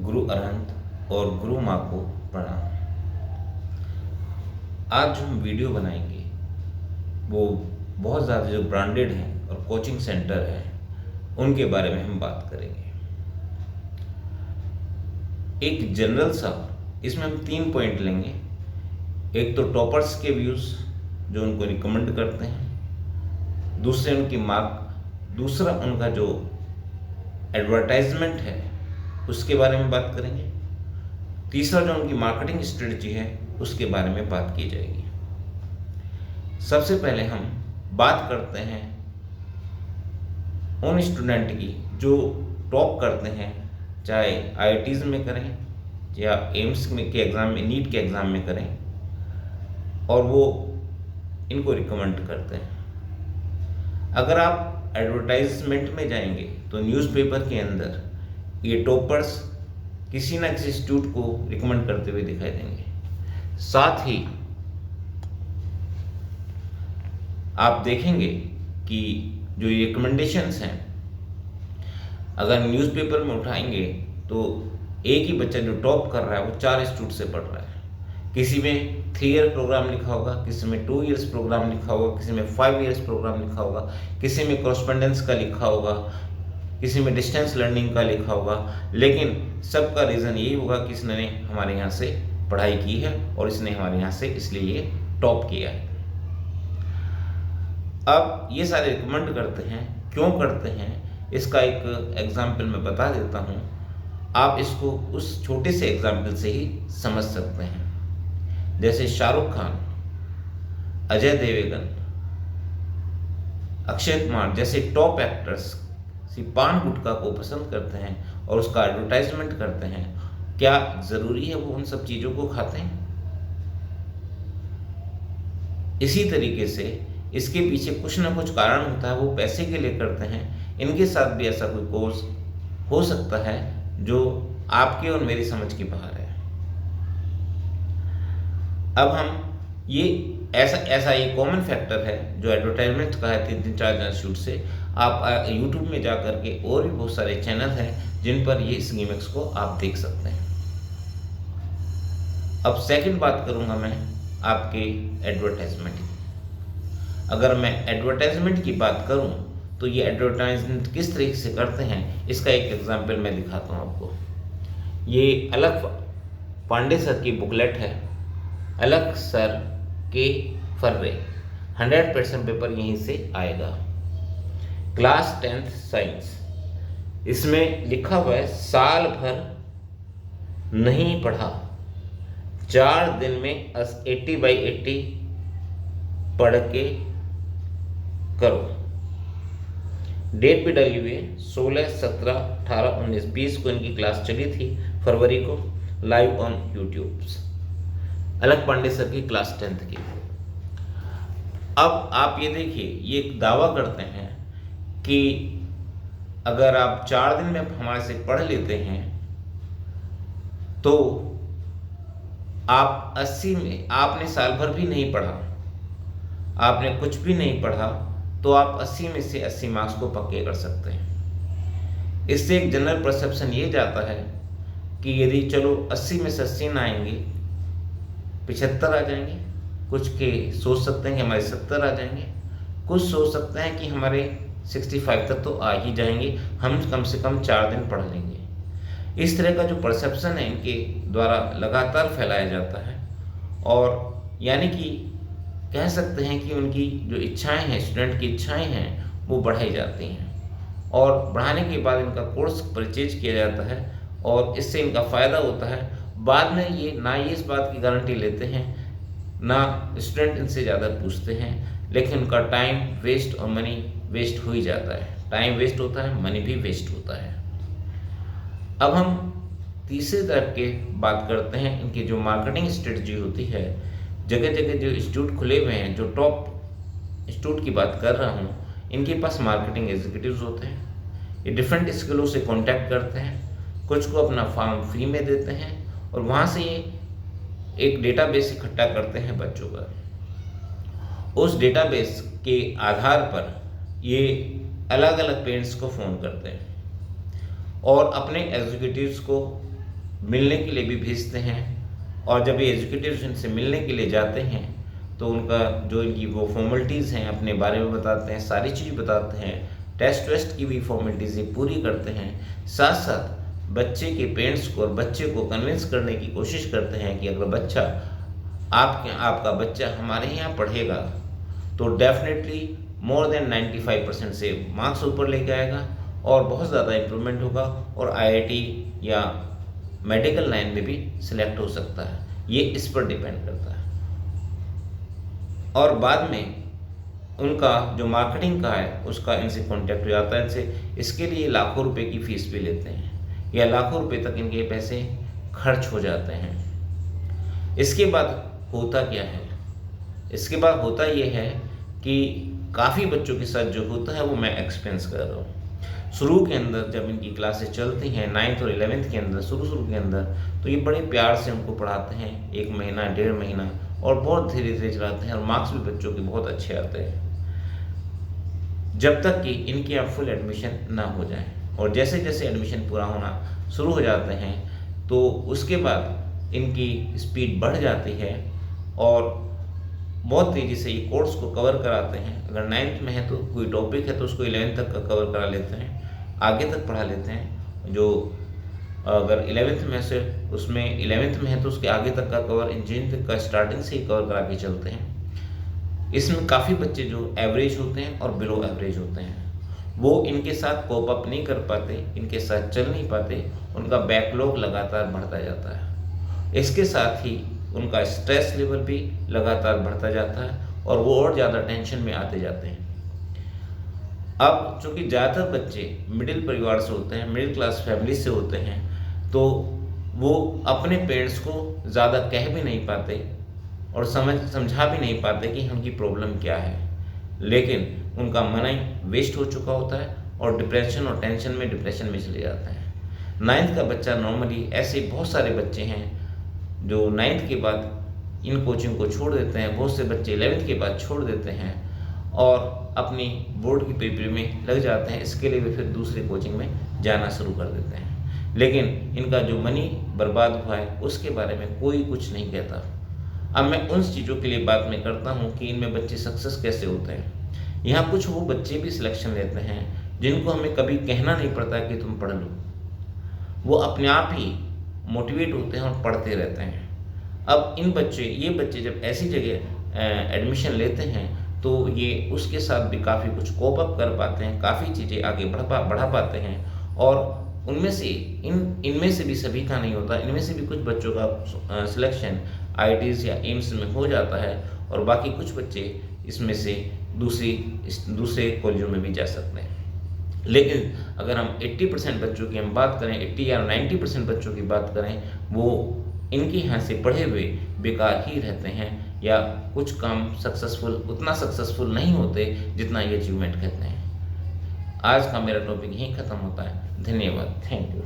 गुरु अरहंत और गुरु माँ को प्रणाम। आज जो हम वीडियो बनाएंगे वो बहुत ज़्यादा जो ब्रांडेड हैं और कोचिंग सेंटर हैं उनके बारे में हम बात करेंगे। एक जनरल सा इसमें हम 3 पॉइंट लेंगे। एक तो टॉपर्स के व्यूज़ जो उनको रिकमेंड करते हैं, दूसरे उनकी मार्क, दूसरा उनका जो एडवर्टाइजमेंट है उसके बारे में बात करेंगे, तीसरा जो उनकी मार्केटिंग स्ट्रेटजी है उसके बारे में बात की जाएगी। सबसे पहले हम बात करते हैं उन स्टूडेंट की जो टॉप करते हैं, चाहे आईआईटीज़ में करें या एम्स में के एग्ज़ाम में, नीट के एग्ज़ाम में करें, और वो इनको रिकमेंड करते हैं। अगर आप एडवर्टाइजमेंट में जाएंगे तो न्यूज़पेपर के अंदर ये टॉपर्स किसी ना किसी इंस्टीट्यूट को रिकमेंड करते हुए दिखाई देंगे। साथ ही आप देखेंगे कि जो ये रिकमेंडेशंस हैं, अगर न्यूज़पेपर में उठाएंगे तो एक ही बच्चा जो टॉप कर रहा है वो 4 इंस्टीट्यूट से पढ़ रहा है। किसी में 3 ईयर प्रोग्राम लिखा होगा, किसी में 2 इयर्स प्रोग्राम लिखा होगा, किसी में 5 इयर्स प्रोग्राम लिखा होगा, किसी में कॉरेस्पॉन्डेंस का लिखा होगा, किसी में डिस्टेंस लर्निंग का लिखा होगा, लेकिन सबका रीज़न यही होगा कि इसने हमारे यहाँ से पढ़ाई की है और इसने हमारे यहाँ से इसलिए ये टॉप किया है। अब ये सारे रिकमेंड करते हैं, क्यों करते हैं इसका एक एग्जाम्पल मैं बता देता हूँ। आप इसको उस छोटे से एग्जाम्पल से ही समझ सकते हैं। जैसे शाहरुख खान, अजय देवगन, अक्षय कुमार जैसे टॉप एक्टर्स पान गुटखा को पसंद करते हैं और उसका एडवर्टाइजमेंट करते हैं। क्या ज़रूरी है वो उन सब चीज़ों को खाते हैं? इसी तरीके से इसके पीछे कुछ ना कुछ कारण होता है, वो पैसे के लिए करते हैं। इनके साथ भी ऐसा कोई कोर्स हो सकता है जो आपके और मेरी समझ के बाहर है। अब हम ये ऐसा ये कॉमन फैक्टर है जो एडवर्टाइजमेंट का है 3-4 इंस्टीट्यूट से। आप यूट्यूब में जा कर के और भी बहुत सारे चैनल हैं जिन पर ये इस गिमिक्स को आप देख सकते हैं। अब सेकंड बात करूंगा मैं आपके एडवर्टाइजमेंट की। अगर मैं एडवर्टाइजमेंट की बात करूं तो ये एडवर्टाइजमेंट किस तरीके से करते हैं इसका एक एग्जांपल मैं दिखाता हूं आपको। ये अलग पांडे सर की बुकलेट है, अलग सर के फर्रे, 100% पेपर यहीं से आएगा। क्लास 10th साइंस, इसमें लिखा हुआ है साल भर नहीं पढ़ा, 4 दिन में 80/80 पढ़ के करो। डेट भी डाली हुई है, 16, 17, 18, 19, 20 को इनकी क्लास चली थी, फरवरी को, लाइव ऑन यूट्यूब। अलग पांडे सर की क्लास 10th की। अब आप ये देखिए, ये एक दावा करते हैं कि अगर आप 4 दिन में हमारे से पढ़ लेते हैं तो आप 80 में, आपने साल भर भी नहीं पढ़ा, आपने कुछ भी नहीं पढ़ा, तो आप 80 में से 80 मार्क्स को पक्के कर सकते हैं। इससे एक जनरल परसेप्शन ये जाता है कि यदि चलो 80 में से 80 ना आएंगे, 75 आ जाएंगे, कुछ के सोच सकते हैं कि हमारे 70 आ जाएंगे, कुछ सोच सकते हैं कि हमारे 65 तक तो आ ही जाएंगे, हम कम से कम 4 दिन पढ़ लेंगे। इस तरह का जो परसेप्शन है इनके द्वारा लगातार फैलाया जाता है, और यानी कि कह सकते हैं कि उनकी जो इच्छाएं हैं, स्टूडेंट की इच्छाएं हैं, वो बढ़ाई जाती हैं, और बढ़ाने के बाद इनका कोर्स परचेज किया जाता है और इससे इनका फ़ायदा होता है। बाद में ये ना ये इस बात की गारंटी लेते हैं, ना स्टूडेंट इनसे ज़्यादा पूछते हैं, लेकिन उनका टाइम वेस्ट और मनी वेस्ट हो ही जाता है। टाइम वेस्ट होता है, मनी भी वेस्ट होता है। अब हम तीसरे तरफ के बात करते हैं, इनकी जो मार्केटिंग स्ट्रेटजी होती है। जगह जगह जो इंस्टीट्यूट खुले हुए हैं, जो टॉप इंस्टीट्यूट की बात कर रहा हूँ, इनके पास मार्केटिंग एग्जीक्यूटिव्स होते हैं। ये डिफरेंट स्किलों से कांटेक्ट करते हैं, कुछ को अपना फॉर्म फ्री में देते हैं और वहाँ से ये एक डेटाबेस इकट्ठा करते हैं बच्चों का। उस डेटाबेस के आधार पर ये अलग अलग पेरेंट्स को फ़ोन करते हैं और अपने एग्जीक्यूटिव्स को मिलने के लिए भी भेजते हैं। और जब ये एजुकेटर से मिलने के लिए जाते हैं तो उनका जो इनकी वो फॉर्मेलिटीज़ हैं अपने बारे में बताते हैं, सारी चीज़ बताते हैं, टेस्ट वेस्ट की भी फॉर्मेलिटीज़ ये पूरी करते हैं। साथ साथ बच्चे के पेरेंट्स को और बच्चे को कन्विंस करने की कोशिश करते हैं कि अगर बच्चा आपका बच्चा हमारे यहाँ पढ़ेगा तो डेफिनेटली मोर देन 95% से मार्क्स ऊपर लेके आएगा और बहुत ज़्यादा इम्प्रूवमेंट होगा और IIT या मेडिकल लाइन में भी सिलेक्ट हो सकता है। ये इस पर डिपेंड करता है। और बाद में उनका जो मार्केटिंग का है उसका इनसे कॉन्टेक्ट हो जाता है। इनसे इसके लिए लाखों रुपए की फ़ीस भी लेते हैं या लाखों रुपए तक इनके पैसे खर्च हो जाते हैं। इसके बाद होता क्या है? इसके बाद होता ये है कि काफ़ी बच्चों के साथ जो होता है वो मैं एक्सपीरियंस कर रहा हूँ। शुरू के अंदर जब इनकी क्लासेस चलती हैं 9th और 11th के अंदर, शुरू के अंदर, तो ये बड़े प्यार से उनको पढ़ाते हैं, 1 महीना 1.5 महीना, और बहुत धीरे धीरे चलाते हैं और मार्क्स भी बच्चों के बहुत अच्छे आते हैं, जब तक कि इनके यहाँ फुल एडमिशन ना हो जाए। और जैसे जैसे एडमिशन पूरा होना शुरू हो जाते हैं तो उसके बाद इनकी स्पीड बढ़ जाती है और बहुत तेज़ी से ये कोर्स को कवर कराते हैं। अगर 9th में है तो कोई टॉपिक है तो उसको 11th तक का कवर करा लेते हैं, आगे तक पढ़ा लेते हैं। जो अगर 11th में से उसमें 11th में है तो उसके आगे तक का कवर इंजीनियरिंग तक का स्टार्टिंग से ही कवर करा के चलते हैं। इसमें काफ़ी बच्चे जो एवरेज होते हैं और बिलो एवरेज होते हैं, वो इनके साथ कोप अप नहीं कर पाते, इनके साथ चल नहीं पाते, उनका बैकलॉग लगातार बढ़ता जाता है। इसके साथ ही उनका स्ट्रेस लेवल भी लगातार बढ़ता जाता है और वो और ज़्यादा टेंशन में आते जाते हैं। अब चूँकि ज़्यादातर बच्चे मिडिल परिवार से होते हैं, मिडिल क्लास फैमिली से होते हैं, तो वो अपने पेरेंट्स को ज़्यादा कह भी नहीं पाते और समझा भी नहीं पाते कि उनकी प्रॉब्लम क्या है, लेकिन उनका मन ही वेस्ट हो चुका होता है और डिप्रेशन और टेंशन में डिप्रेशन में चले जाते हैं। 9th का बच्चा नॉर्मली, ऐसे बहुत सारे बच्चे हैं जो 9th के बाद इन कोचिंग को छोड़ देते हैं, बहुत से बच्चे 11th के बाद छोड़ देते हैं और अपनी बोर्ड की प्रिपरेटरी में लग जाते हैं। इसके लिए वे फिर दूसरे कोचिंग में जाना शुरू कर देते हैं, लेकिन इनका जो मनी बर्बाद हुआ है उसके बारे में कोई कुछ नहीं कहता। अब मैं उन चीज़ों के लिए बात मैं करता हूँ कि इनमें बच्चे सक्सेस कैसे होते हैं। यहाँ कुछ वो बच्चे भी सिलेक्शन लेते हैं जिनको हमें कभी कहना नहीं पड़ता कि तुम पढ़ लो, वो अपने आप ही मोटिवेट होते हैं और पढ़ते रहते हैं। अब ये बच्चे जब ऐसी जगह एडमिशन लेते हैं तो ये उसके साथ भी काफ़ी कुछ कोप अप कर पाते हैं, काफ़ी चीज़ें आगे बढ़ा पाते हैं। और उनमें से इनमें से भी सभी का नहीं होता, इनमें से भी कुछ बच्चों का सिलेक्शन IITs या एम्स में हो जाता है और बाकी कुछ बच्चे इसमें से दूसरे कॉलेजों में भी जा सकते हैं। लेकिन अगर हम 80% बच्चों की हम बात करें, 80 या 90% बच्चों की बात करें, वो इनके यहाँ से पढ़े हुए बेकार ही रहते हैं या कुछ काम उतना सक्सेसफुल नहीं होते जितना ये अचीवमेंट कहते हैं। आज का मेरा टॉपिक यहीं ख़त्म होता है। धन्यवाद, थैंक यू।